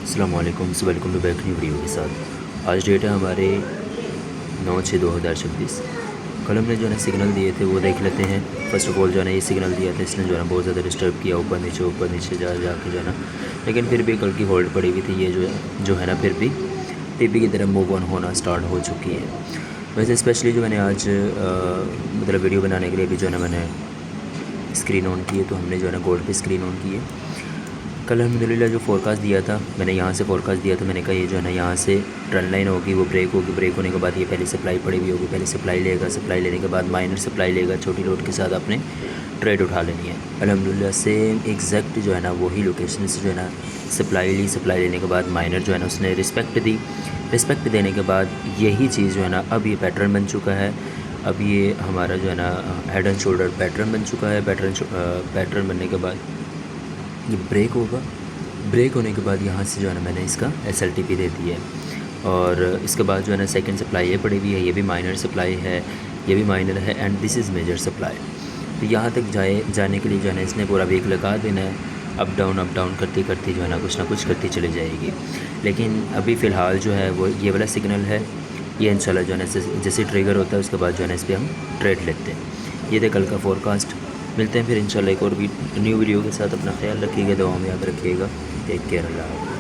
अस्सलाम वालेकुम, welcome to back new video के साथ। आज डेट है हमारे 9/6/2026। कल हमने जो है ना सिग्नल दिए थे वो देख लेते हैं। फ़र्स्ट ऑफ ऑल जो है ना ये सिग्नल दिया था, इसने जो है ना बहुत ज़्यादा डिस्टर्ब किया, ऊपर नीचे जा के जो है ना, लेकिन फिर भी कल की होल्ड पड़ी हुई थी। ये जो है ना फिर भी टीपी की तरह मूव ऑन होना स्टार्ट हो चुकी है। वैसे स्पेशली जो मैंने आज मतलब वीडियो बनाने के लिए भी जो है ना मैंने स्क्रीन ऑन की है, तो हमने जो है ना गोल्ड पे स्क्रीन ऑन की है। कल अल्हम्दुलिल्लाह जो फोरकास्ट दिया था, मैंने यहाँ से फोरकास्ट दिया था, मैंने कहा ये जो है ना यहाँ से ट्रेंड लाइन होगी, वो ब्रेक होगी, ब्रेक होने के बाद ये पहले सप्लाई पड़ी हुई होगी, पहले सप्लाई लेगा, सप्लाई लेने के बाद माइनर सप्लाई लेगा, छोटी लोड के साथ आपने ट्रेड उठा लेनी है। अल्हम्दुलिल्लाह सेम एग्जैक्ट जो है ना वही लोकेशन से जो है ना सप्लाई ली, सप्लाई लेने के बाद माइनर जो है ना उसने रिस्पेक्ट दी। रिस्पेक्ट देने के बाद यही चीज़ जो है ना अब ये पैटर्न बन चुका है। अब ये हमारा जो है ना हेड एंड शोल्डर पैटर्न बन चुका है। पैटर्न बनने के बाद ये ब्रेक होगा। ब्रेक होने के बाद यहाँ से जो है ना मैंने इसका SLTP दे दी है, और इसके बाद जो है ना सेकंड सप्लाई ये पड़ी हुई है, ये भी माइनर सप्लाई है, ये भी माइनर है, and this is major supply. तो यहाँ तक जाने के लिए जो है ना इसने पूरा वीक लगा देना है। अप डाउन करती करती जो है ना कुछ करती चली जाएगी। लेकिन अभी फ़िलहाल जो है वो ये वाला सिग्नल है। ये इंशाल्लाह जो है ना जैसे ट्रिगर होता है उसके बाद जो है ना इस पर हम ट्रेड लेते हैं। ये थे कल का फोरकास्ट। मिलते हैं फिर इंशाल्लाह एक और न्यू वीडियो के साथ। अपना ख्याल रखिएगा, दुआ में याद रखिएगा। टेक केयर, अल्लाह।